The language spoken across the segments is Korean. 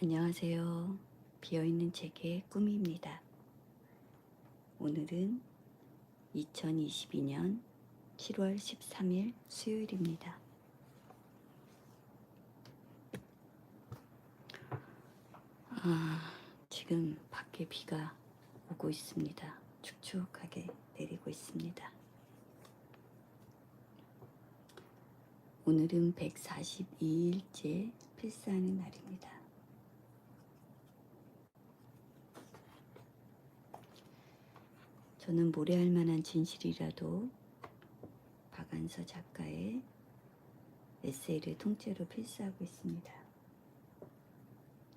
안녕하세요. 비어있는 책의 꿈입니다. 오늘은 2022년 7월 13일 수요일입니다. 지금 밖에 비가 오고 있습니다. 축축하게 내리고 있습니다. 오늘은 142일째 필사하는 날입니다. 저는 모래알 만한 진실이라도 박안서 작가의 에세이를 통째로 필사하고 있습니다.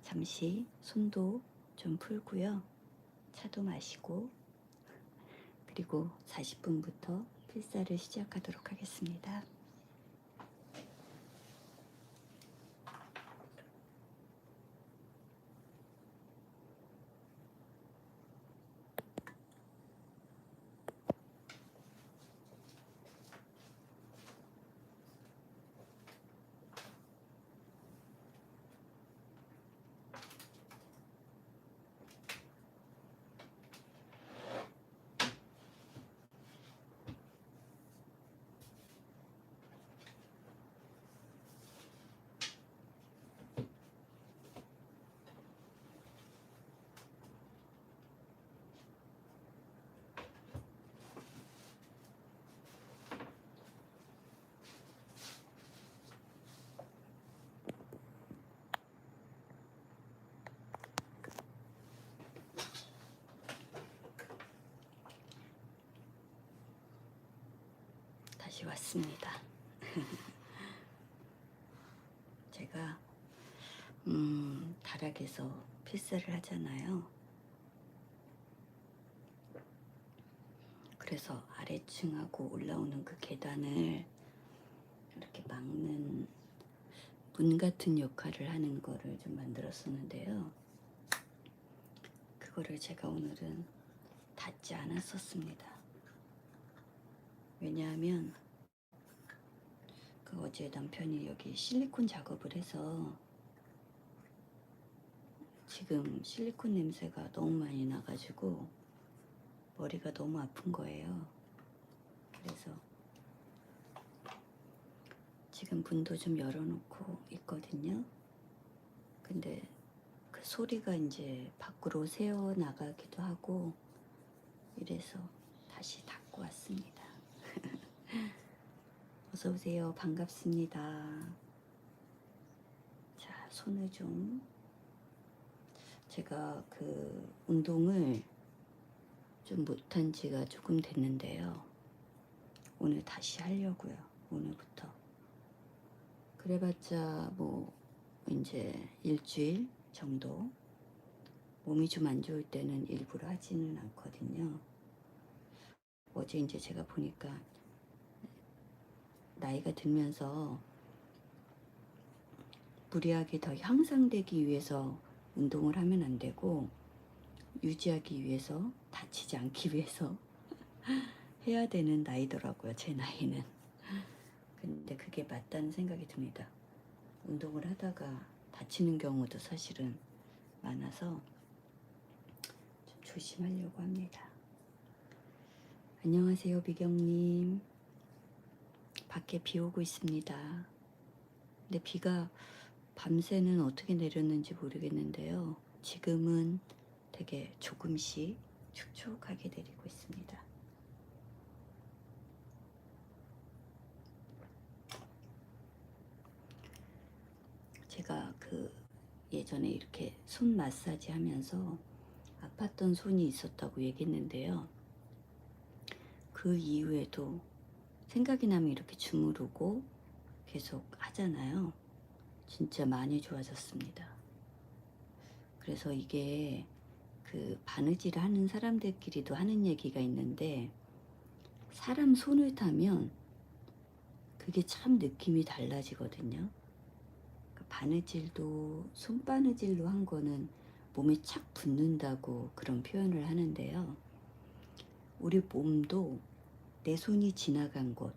잠시 손도 좀 풀고요. 차도 마시고 그리고 40분부터 필사를 시작하도록 하겠습니다. 다시 왔습니다. 제가 다락에서 필사를 하잖아요. 그래서 아래층하고 올라오는 그 계단을 이렇게 막는 문 같은 역할을 하는 거를 좀 만들었었는데요. 그거를 제가 오늘은 닫지 않았었습니다. 왜냐하면 어제 남편이 여기 실리콘 작업을 해서 지금 실리콘 냄새가 너무 많이 나가지고 머리가 너무 아픈 거예요. 그래서 지금 문도 좀 열어놓고 있거든요. 근데 그 소리가 이제 밖으로 새어 나가기도 하고 이래서 다시 닫고 왔습니다. 어서오세요. 반갑습니다. 자, 손을 좀 제가 그 운동을 좀 못한 지가 조금 됐는데요. 오늘 다시 하려고요. 오늘부터. 그래봤자 뭐 이제 일주일 정도. 몸이 좀 안 좋을 때는 일부러 하지는 않거든요. 어제 이제 제가 보니까 나이가 들면서 무리하게 더 향상되기 위해서 운동을 하면 안 되고 유지하기 위해서, 다치지 않기 위해서 해야 되는 나이더라고요. 제 나이는. 근데 그게 맞다는 생각이 듭니다. 운동을 하다가 다치는 경우도 사실은 많아서 좀 조심하려고 합니다. 안녕하세요, 비경님. 밖에 비 오고 있습니다. 근데 비가 밤새는 어떻게 내렸는지 모르겠는데요. 지금은 되게 조금씩 축축하게 내리고 있습니다. 제가 그 예전에 이렇게 손 마사지 하면서 아팠던 손이 있었다고 얘기했는데요. 그 이후에도 생각이 나면 이렇게 주무르고 계속 하잖아요. 진짜 많이 좋아졌습니다. 그래서 이게 그 바느질 하는 사람들끼리도 하는 얘기가 있는데 사람 손을 타면 그게 참 느낌이 달라지거든요. 그 바느질도 손바느질로 한 거는 몸에 착 붙는다고 그런 표현을 하는데요. 우리 몸도 내 손이 지나간 곳,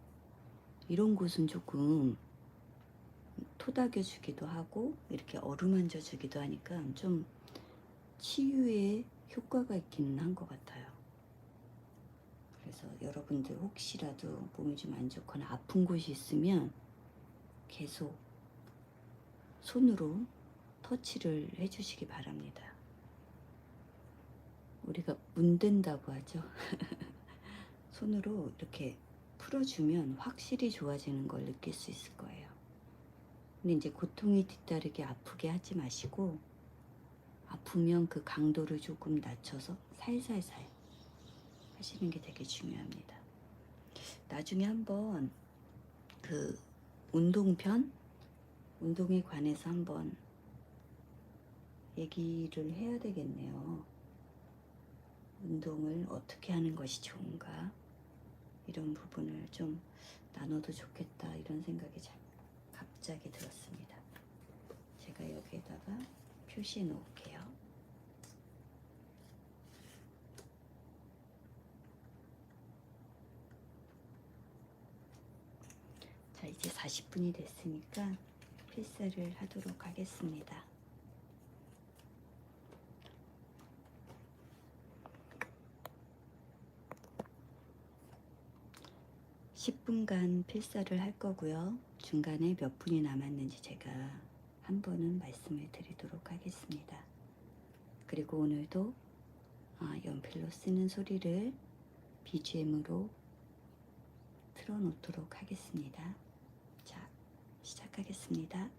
이런 곳은 조금 토닥여 주기도 하고 이렇게 어루만져 주기도 하니까 좀 치유에 효과가 있기는 한 것 같아요. 그래서 여러분들 혹시라도 몸이 좀 안 좋거나 아픈 곳이 있으면 계속 손으로 터치를 해주시기 바랍니다. 우리가 문댄다고 하죠. 손으로 이렇게 풀어주면 확실히 좋아지는 걸 느낄 수 있을 거예요. 근데 이제 고통이 뒤따르게 아프게 하지 마시고, 아프면 그 강도를 조금 낮춰서 살살살 하시는 게 되게 중요합니다. 나중에 한번 그 운동편, 운동에 관해서 한번 얘기를 해야 되겠네요. 운동을 어떻게 하는 것이 좋은가, 이런 부분을 좀 나눠도 좋겠다, 이런 생각이 갑자기 들었습니다. 제가 여기에다가 표시해 놓을게요. 자, 이제 40분이 됐으니까 필사를 하도록 하겠습니다. (10분간) 필사를 할 거고요. 중간에 몇 분이 남았는지 제가 한 번은 말씀을 드리도록 하겠습니다. 그리고 오늘도 연필로 쓰는 소리를 BGM으로 틀어놓도록 하겠습니다. 자, 시작하겠습니다.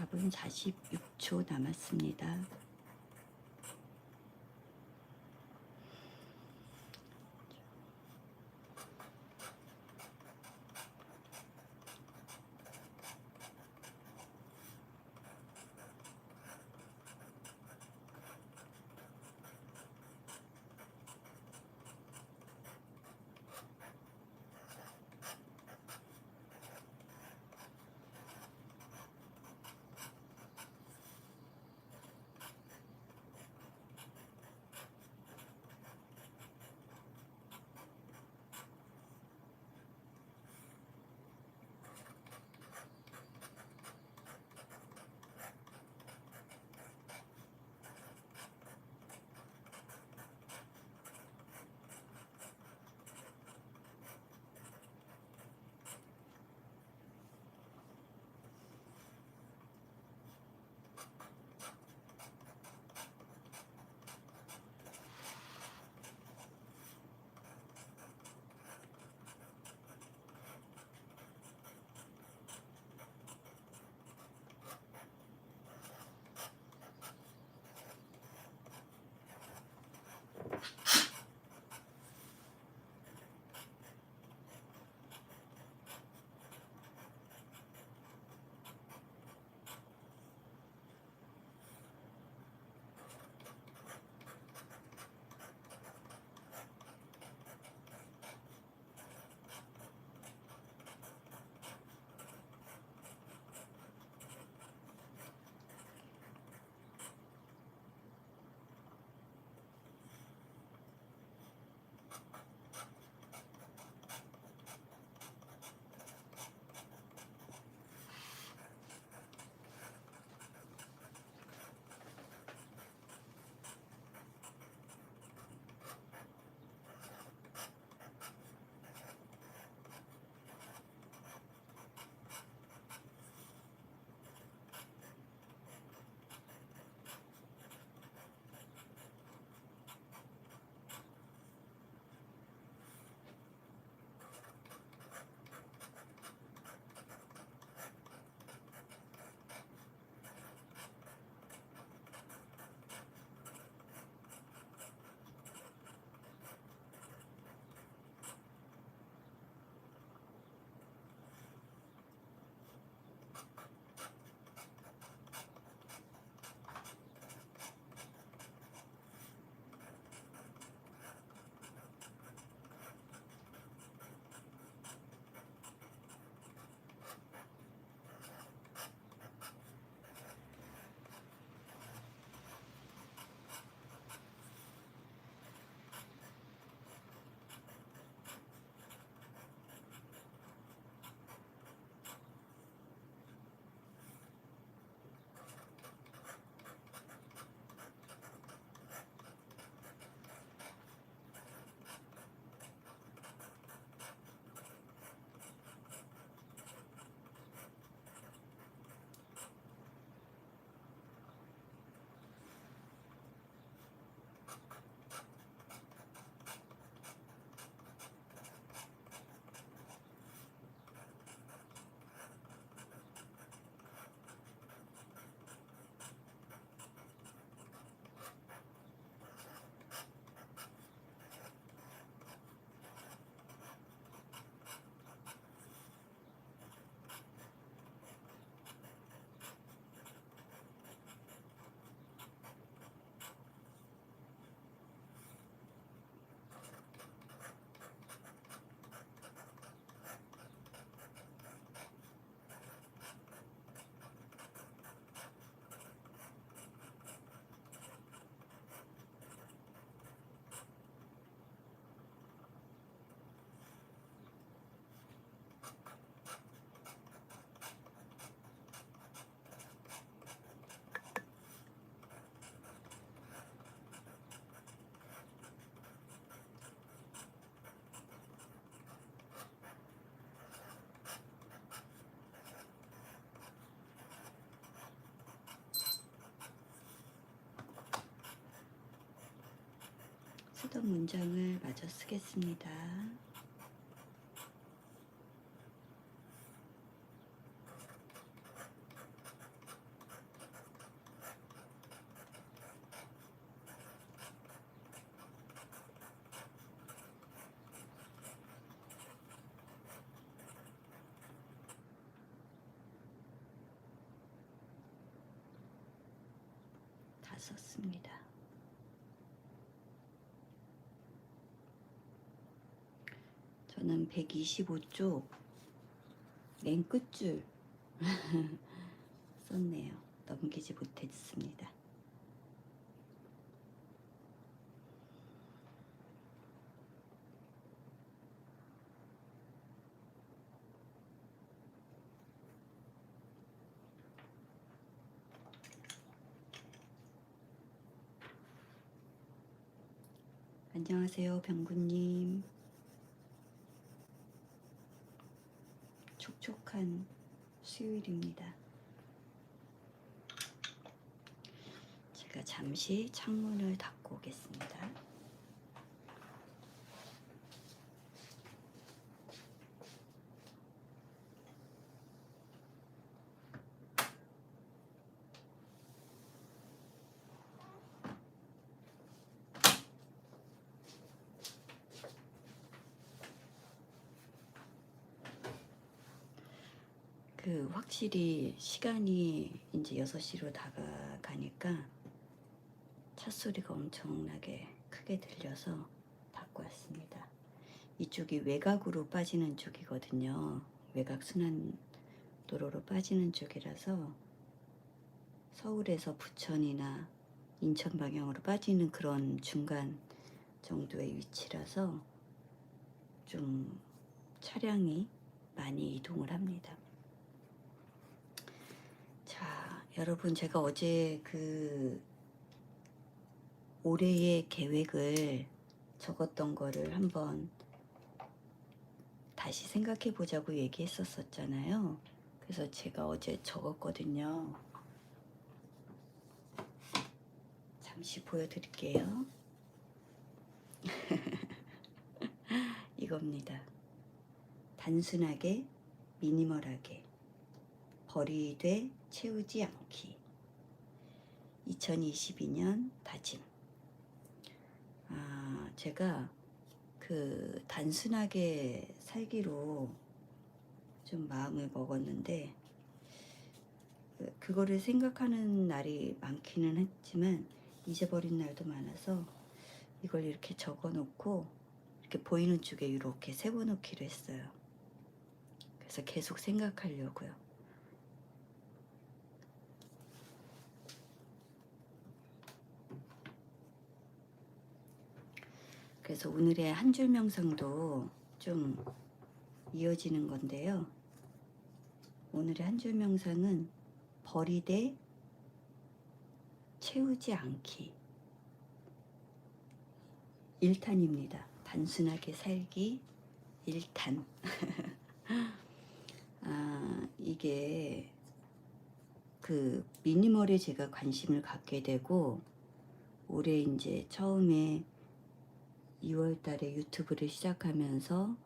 답은 46초 남았습니다. 쓰던 문장을 마저 쓰겠습니다. 썼습니다. 저는 125쪽 맨 끝줄 썼네요. 넘기지 못했습니다. 안녕하세요, 병구님. 촉촉한 수요일입니다. 제가 잠시 창문을 닫고 오겠습니다. 확실히 시간이 이제 6시로 다가가니까 차 소리가 엄청나게 크게 들려서 닫고 왔습니다. 이쪽이 외곽으로 빠지는 쪽이거든요. 외곽 순환도로로 빠지는 쪽이라서 서울에서 부천이나 인천 방향으로 빠지는 그런 중간 정도의 위치라서 좀 차량이 많이 이동을 합니다. 자, 여러분, 제가 어제 올해의 계획을 적었던 거를 한번 다시 생각해 보자고 얘기했었잖아요. 그래서 제가 어제 적었거든요. 잠시 보여드릴게요. 이겁니다. 단순하게, 미니멀하게, 버리되 채우지 않기. 2022년 다짐. 제가 단순하게 살기로 좀 마음을 먹었는데, 그거를 생각하는 날이 많기는 했지만 잊어버린 날도 많아서 이걸 이렇게 적어 놓고 이렇게 보이는 쪽에 이렇게 세워 놓기로 했어요. 그래서 계속 생각하려고요. 그래서 오늘의 한 줄 명상도 좀 이어지는 건데요. 오늘의 한 줄 명상은 버리되 채우지 않기. 1탄입니다. 단순하게 살기 1탄. 이게 미니멀에 제가 관심을 갖게 되고, 올해 이제 처음에 2월 달에 유튜브를 시작하면서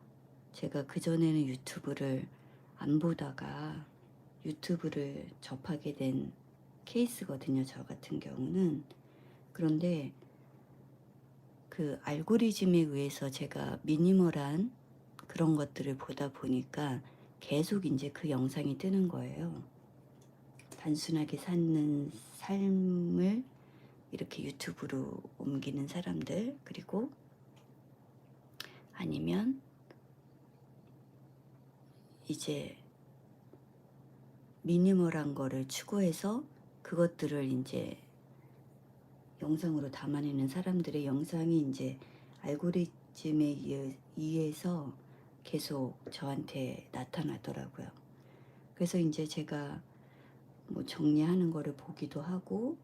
제가 그전에는 유튜브를 안 보다가 유튜브를 접하게 된 케이스거든요. 저 같은 경우는. 그런데 알고리즘에 의해서 제가 미니멀한 그런 것들을 보다 보니까 계속 이제 그 영상이 뜨는 거예요. 단순하게 사는 삶을 이렇게 유튜브로 옮기는 사람들, 그리고 아니면 이제 미니멀한 거를 추구해서 그것들을 이제 영상으로 담아내는 사람들의 영상이 이제 알고리즘에 의해서 계속 저한테 나타나더라고요. 그래서 이제 제가 뭐 정리하는 거를 보기도 하고,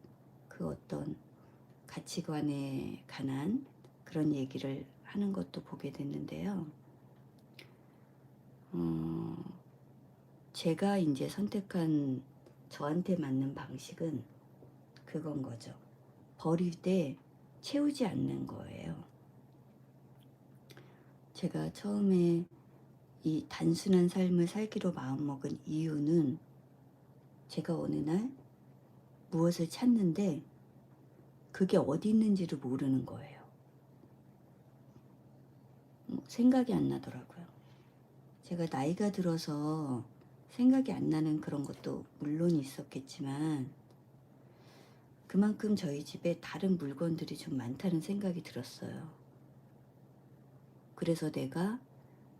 그 어떤 가치관에 관한 그런 얘기를 하는 것도 보게 됐는데요. 제가 이제 선택한 저한테 맞는 방식은 그건 거죠. 버릴 때 채우지 않는 거예요. 제가 처음에 이 단순한 삶을 살기로 마음먹은 이유는 제가 어느 날 무엇을 찾는데 그게 어디 있는지를 모르는 거예요. 생각이 안 나더라고요. 제가 나이가 들어서 생각이 안 나는 그런 것도 물론 있었겠지만, 그만큼 저희 집에 다른 물건들이 좀 많다는 생각이 들었어요. 그래서 내가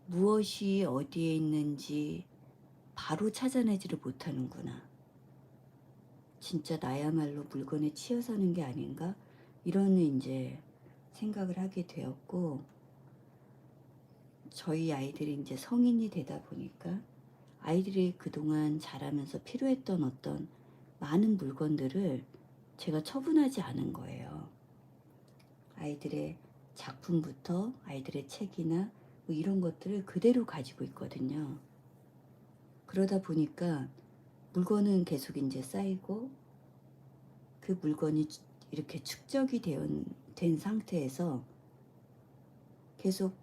무엇이 어디에 있는지 바로 찾아내지를 못하는구나. 진짜 나야말로 물건에 치여 사는 게 아닌가? 이런 이제 생각을 하게 되었고, 저희 아이들이 이제 성인이 되다 보니까 아이들이 그동안 자라면서 필요했던 어떤 많은 물건들을 제가 처분하지 않은 거예요. 아이들의 작품부터 아이들의 책이나 뭐 이런 것들을 그대로 가지고 있거든요. 그러다 보니까 물건은 계속 이제 쌓이고, 그 물건이 이렇게 축적이 된 상태에서 계속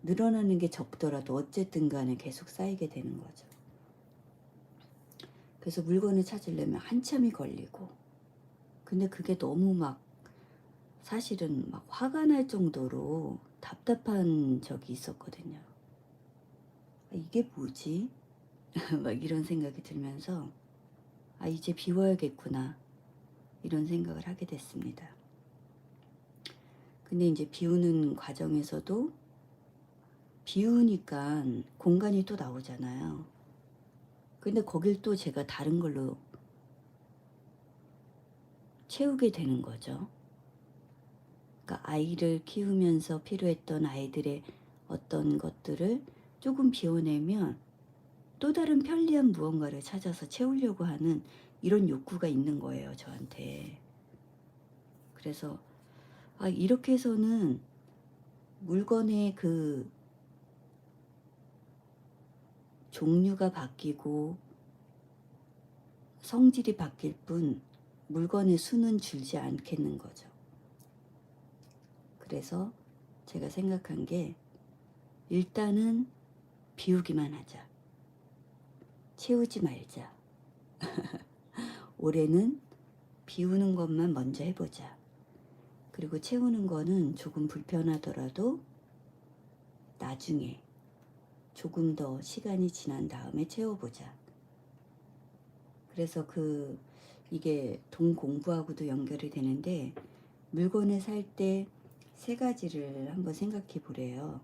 늘어나는 게 적더라도 어쨌든 간에 계속 쌓이게 되는 거죠. 그래서 물건을 찾으려면 한참이 걸리고, 근데 그게 너무 막 사실은 막 화가 날 정도로 답답한 적이 있었거든요. 아, 이게 뭐지? 막 이런 생각이 들면서 아, 이제 비워야겠구나, 이런 생각을 하게 됐습니다. 근데 이제 비우는 과정에서도 비우니까 공간이 또 나오잖아요. 근데 거길 또 제가 다른 걸로 채우게 되는 거죠. 그러니까 아이를 키우면서 필요했던 아이들의 어떤 것들을 조금 비워내면 또 다른 편리한 무언가를 찾아서 채우려고 하는 이런 욕구가 있는 거예요, 저한테. 그래서 아, 이렇게 해서는 물건의 그 종류가 바뀌고 성질이 바뀔 뿐 물건의 수는 줄지 않겠는 거죠. 그래서 제가 생각한 게 일단은 비우기만 하자. 채우지 말자. 올해는 비우는 것만 먼저 해보자. 그리고 채우는 거는 조금 불편하더라도 나중에 조금 더 시간이 지난 다음에 채워보자. 그래서 이게 돈 공부하고도 연결이 되는데, 물건을 살 때 세 가지를 한번 생각해 보래요.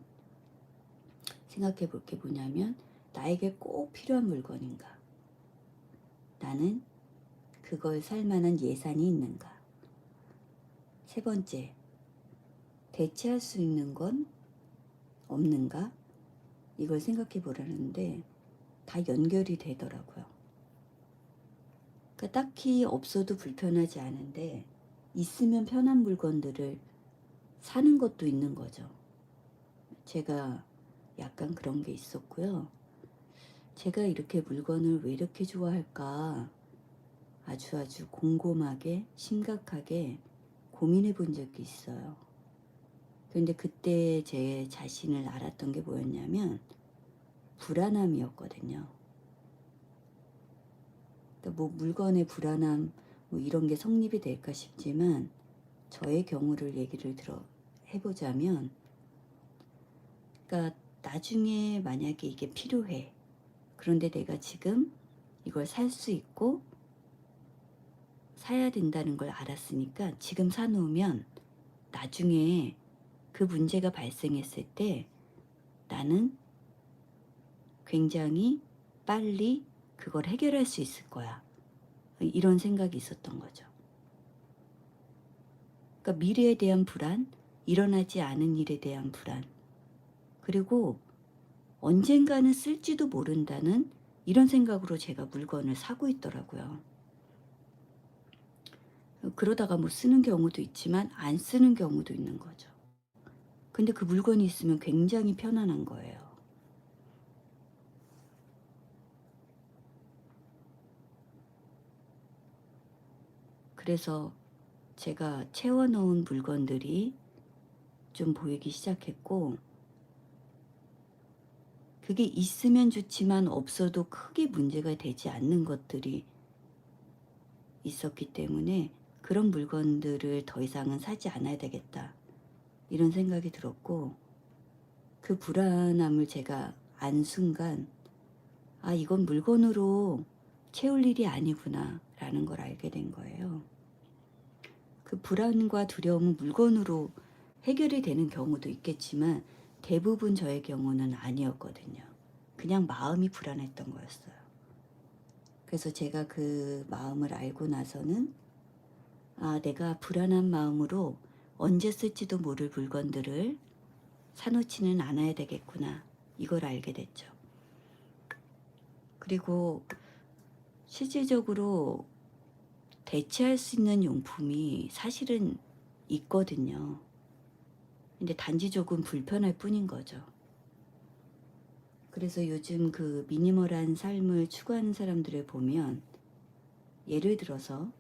생각해 볼 게 뭐냐면, 나에게 꼭 필요한 물건인가? 나는 그걸 살 만한 예산이 있는가? 세 번째, 대체할 수 있는 건 없는가? 이걸 생각해 보라는데 다 연결이 되더라고요. 그러니까 딱히 없어도 불편하지 않은데 있으면 편한 물건들을 사는 것도 있는 거죠. 제가 약간 그런 게 있었고요. 제가 이렇게 물건을 왜 이렇게 좋아할까 아주 곰곰하게 심각하게 고민해 본 적이 있어요. 그런데 그때 제 자신을 알았던 게 뭐였냐면 불안함이었거든요. 그러니까 뭐 물건의 불안함 뭐 이런 게 성립이 될까 싶지만, 저의 경우를 얘기를 해보자면, 그러니까 나중에 만약에 이게 필요해. 그런데 내가 지금 이걸 살 수 있고 사야 된다는 걸 알았으니까 지금 사놓으면 나중에 그 문제가 발생했을 때 나는 굉장히 빨리 그걸 해결할 수 있을 거야. 이런 생각이 있었던 거죠. 그러니까 미래에 대한 불안, 일어나지 않은 일에 대한 불안, 그리고 언젠가는 쓸지도 모른다는 이런 생각으로 제가 물건을 사고 있더라고요. 그러다가 뭐 쓰는 경우도 있지만 안 쓰는 경우도 있는 거죠. 근데 그 물건이 있으면 굉장히 편안한 거예요. 그래서 제가 채워놓은 물건들이 좀 보이기 시작했고, 그게 있으면 좋지만 없어도 크게 문제가 되지 않는 것들이 있었기 때문에 그런 물건들을 더 이상은 사지 않아야 되겠다, 이런 생각이 들었고, 그 불안함을 제가 안 순간 아, 이건 물건으로 채울 일이 아니구나 라는 걸 알게 된 거예요. 그 불안과 두려움은 물건으로 해결이 되는 경우도 있겠지만 대부분 저의 경우는 아니었거든요. 그냥 마음이 불안했던 거였어요. 그래서 제가 그 마음을 알고 나서는 아, 내가 불안한 마음으로 언제 쓸지도 모를 물건들을 사놓지는 않아야 되겠구나. 이걸 알게 됐죠. 그리고 실질적으로 대체할 수 있는 용품이 사실은 있거든요. 근데 단지 조금 불편할 뿐인 거죠. 그래서 요즘 그 미니멀한 삶을 추구하는 사람들을 보면 예를 들어서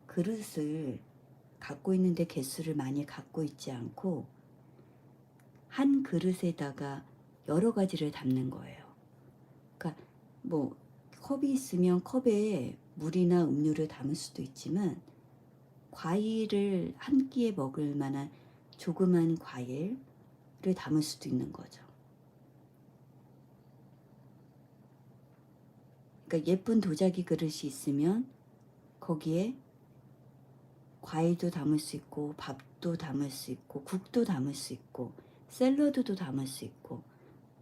그릇을 갖고 있는데 개수를 많이 갖고 있지 않고 한 그릇에다가 여러 가지를 담는 거예요. 그러니까 뭐 컵이 있으면 컵에 물이나 음료를 담을 수도 있지만 과일을 한 끼에 먹을 만한 조그만 과일을 담을 수도 있는 거죠. 그러니까 예쁜 도자기 그릇이 있으면 거기에 과일도 담을 수 있고 밥도 담을 수 있고 국도 담을 수 있고 샐러드도 담을 수 있고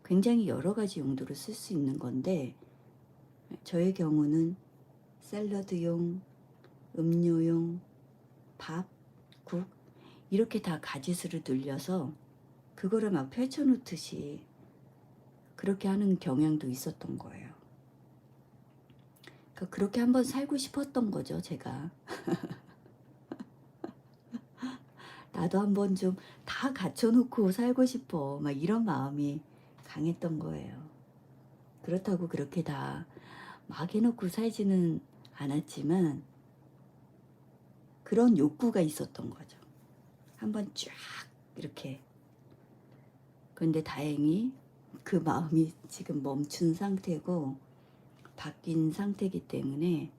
굉장히 여러 가지 용도로 쓸 수 있는 건데 저의 경우는 샐러드용, 음료용, 밥, 국 이렇게 다 가지수를 늘려서 그거를 막 펼쳐놓듯이 그렇게 하는 경향도 있었던 거예요. 그러니까 그렇게 한번 살고 싶었던 거죠, 제가. 나도 한번 좀 다 갖춰놓고 살고 싶어. 막 이런 마음이 강했던 거예요. 그렇다고 그렇게 다 막 해놓고 살지는 않았지만 그런 욕구가 있었던 거죠. 한번 쫙 이렇게. 그런데 다행히 그 마음이 지금 멈춘 상태고 바뀐 상태이기 때문에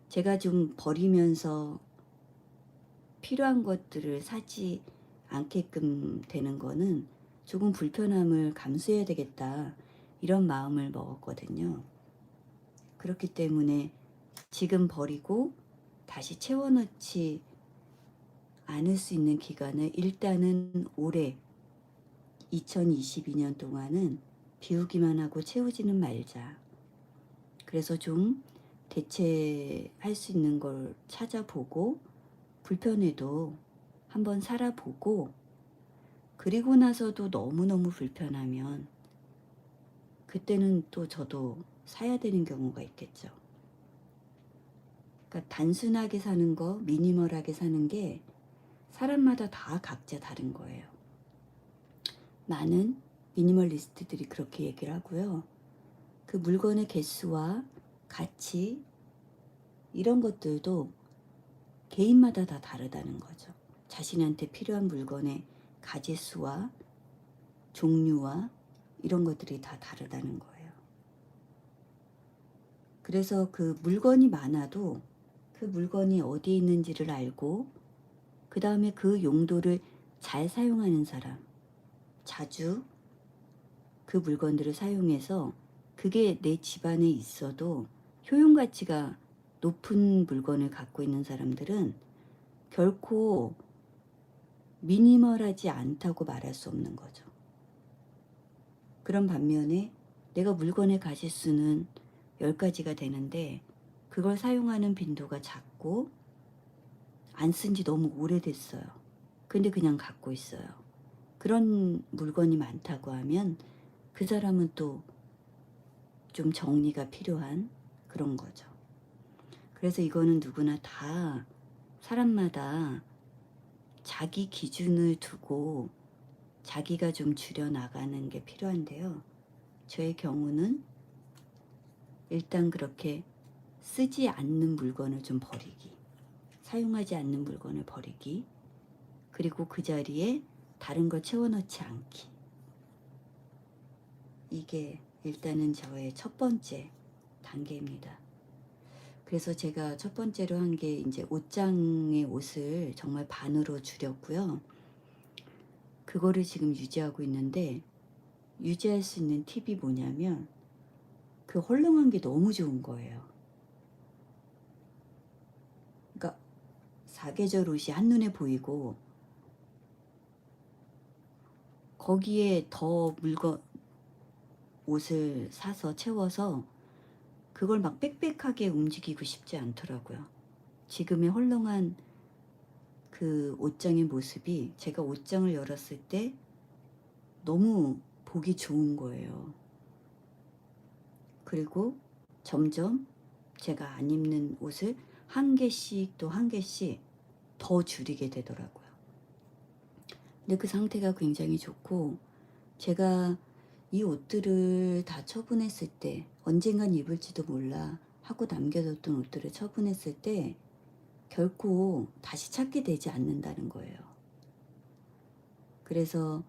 제가 좀 버리면서 필요한 것들을 사지 않게끔 되는 거는 조금 불편함을 감수해야 되겠다 이런 마음을 먹었거든요. 그렇기 때문에 지금 버리고 다시 채워넣지 않을 수 있는 기간을 일단은 올해 2022년 동안은 비우기만 하고 채우지는 말자. 그래서 좀 대체할 수 있는 걸 찾아보고 불편해도 한번 살아보고 그리고 나서도 너무너무 불편하면 그때는 또 저도 사야 되는 경우가 있겠죠. 그러니까 단순하게 사는 거, 미니멀하게 사는 게 사람마다 다 각자 다른 거예요. 많은 미니멀리스트들이 그렇게 얘기를 하고요. 그 물건의 개수와 가치 이런 것들도 개인마다 다 다르다는 거죠. 자신한테 필요한 물건의 가지수와 종류와 이런 것들이 다 다르다는 거예요. 그래서 그 물건이 많아도 그 물건이 어디에 있는지를 알고 그 다음에 그 용도를 잘 사용하는 사람, 자주 그 물건들을 사용해서 그게 내 집안에 있어도 효용 가치가 높은 물건을 갖고 있는 사람들은 결코 미니멀하지 않다고 말할 수 없는 거죠. 그런 반면에 내가 물건의 가짓수는 10가지가 되는데 그걸 사용하는 빈도가 작고 안 쓴 지 너무 오래됐어요. 근데 그냥 갖고 있어요. 그런 물건이 많다고 하면 그 사람은 또 좀 정리가 필요한 그런 거죠. 그래서 이거는 누구나 다 사람마다 자기 기준을 두고 자기가 좀 줄여나가는 게 필요한데요. 저의 경우는 일단 그렇게 쓰지 않는 물건을 좀 버리기, 사용하지 않는 물건을 버리기, 그리고 그 자리에 다른 걸 채워넣지 않기. 이게 일단은 저의 첫 번째 단계입니다. 그래서 제가 첫 번째로 한 게 이제 옷장의 옷을 정말 반으로 줄였고요. 그거를 지금 유지하고 있는데 유지할 수 있는 팁이 뭐냐면 그 헐렁한 게 너무 좋은 거예요. 그러니까 사계절 옷이 한눈에 보이고 거기에 더 옷을 사서 채워서 그걸 막 빽빽하게 움직이고 싶지 않더라고요. 지금의 헐렁한 그 옷장의 모습이 제가 옷장을 열었을 때 너무 보기 좋은 거예요. 그리고 점점 제가 안 입는 옷을 한 개씩 또 한 개씩 더 줄이게 되더라고요. 근데 그 상태가 굉장히 좋고, 제가 이 옷들을 다 처분했을 때, 언젠간 입을지도 몰라 하고 남겨뒀던 옷들을 처분했을 때 결코 다시 찾게 되지 않는다는 거예요. 그래서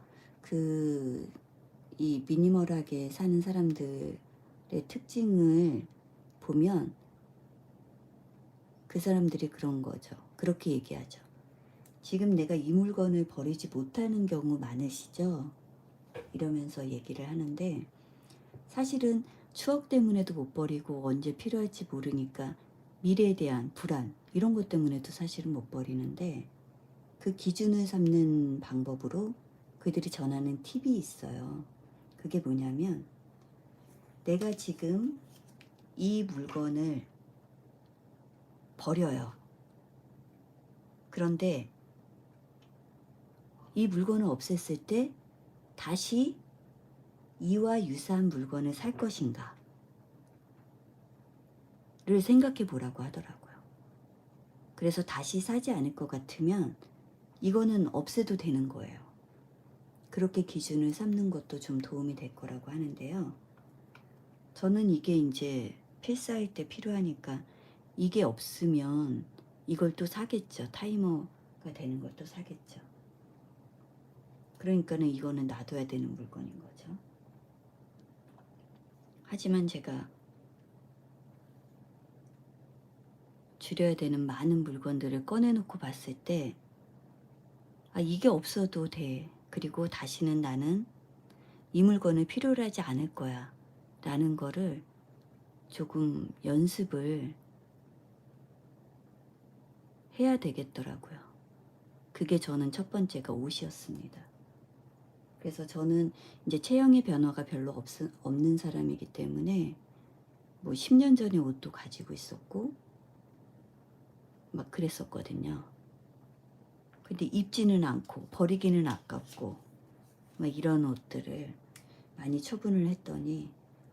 이 미니멀하게 사는 사람들의 특징을 보면 그 사람들이 그런 거죠. 그렇게 얘기하죠. 지금 내가 이 물건을 버리지 못하는 경우 많으시죠? 이러면서 얘기를 하는데, 사실은 추억 때문에도 못 버리고 언제 필요할지 모르니까 미래에 대한 불안 이런 것 때문에도 사실은 못 버리는데, 그 기준을 삼는 방법으로 그들이 전하는 팁이 있어요. 그게 뭐냐면, 내가 지금 이 물건을 버려요. 그런데 이 물건을 없앴을 때 다시 이와 유사한 물건을 살 것인가 를 생각해 보라고 하더라고요. 그래서 다시 사지 않을 것 같으면 이거는 없애도 되는 거예요. 그렇게 기준을 삼는 것도 좀 도움이 될 거라고 하는데요. 저는 이게 이제 필사일 때 필요하니까 이게 없으면 이걸 또 사겠죠. 타이머가 되는 걸 또 사겠죠. 그러니까는 이거는 놔둬야 되는 물건인 거죠. 하지만 제가 줄여야 되는 많은 물건들을 꺼내놓고 봤을 때, 아, 이게 없어도 돼. 그리고 다시는 나는 이 물건을 필요로 하지 않을 거야. 라는 거를 조금 연습을 해야 되겠더라고요. 그게 저는 첫 번째가 옷이었습니다. 그래서 저는 이제 체형의 변화가 별로 없는 사람이기 때문에 뭐 10년 전의 옷도 가지고 있었고 막 그랬었거든요. 근데 입지는 않고 버리기는 아깝고 막 이런 옷들을 많이 처분을 했더니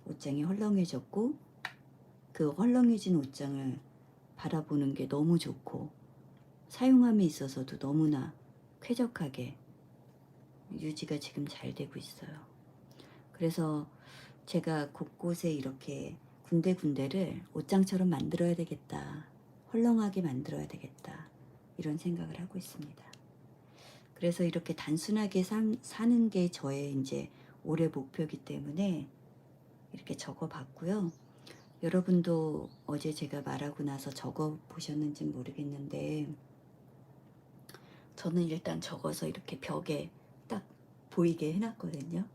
옷장이 헐렁해졌고, 그 헐렁해진 옷장을 바라보는 게 너무 좋고 사용함에 있어서도 너무나 쾌적하게 유지가 지금 잘 되고 있어요. 그래서 제가 곳곳에 이렇게 군데군데를 옷장처럼 만들어야 되겠다, 헐렁하게 만들어야 되겠다, 이런 생각을 하고 있습니다. 그래서 이렇게 단순하게 사는 게 저의 이제 올해 목표이기 때문에 이렇게 적어 봤고요. 여러분도 어제 제가 말하고 나서 적어 보셨는지 모르겠는데, 저는 일단 적어서 이렇게 벽에 딱 보이게 해놨거든요.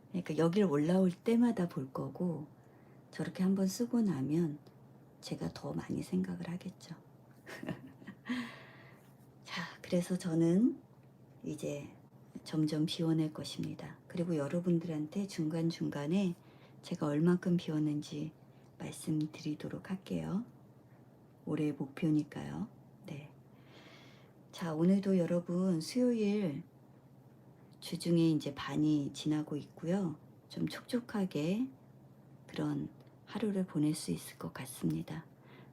그러니까 여기를 올라올 때마다 볼 거고, 저렇게 한번 쓰고 나면 제가 더 많이 생각을 하겠죠. 자, 그래서 저는 이제 점점 비워낼 것입니다. 그리고 여러분들한테 중간중간에 제가 얼만큼 비웠는지 말씀드리도록 할게요. 올해 목표니까요. 네. 자, 오늘도 여러분 수요일 주중에 이제 반이 지나고 있고요. 좀 촉촉하게 그런 하루를 보낼 수 있을 것 같습니다.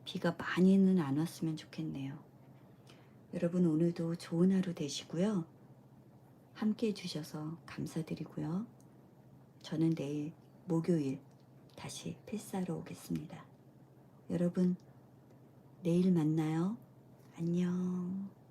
비가 많이는 안 왔으면 좋겠네요. 여러분 오늘도 좋은 하루 되시고요. 함께 해주셔서 감사드리고요. 저는 내일 목요일 다시 필사로 오겠습니다. 여러분 내일 만나요. 안녕.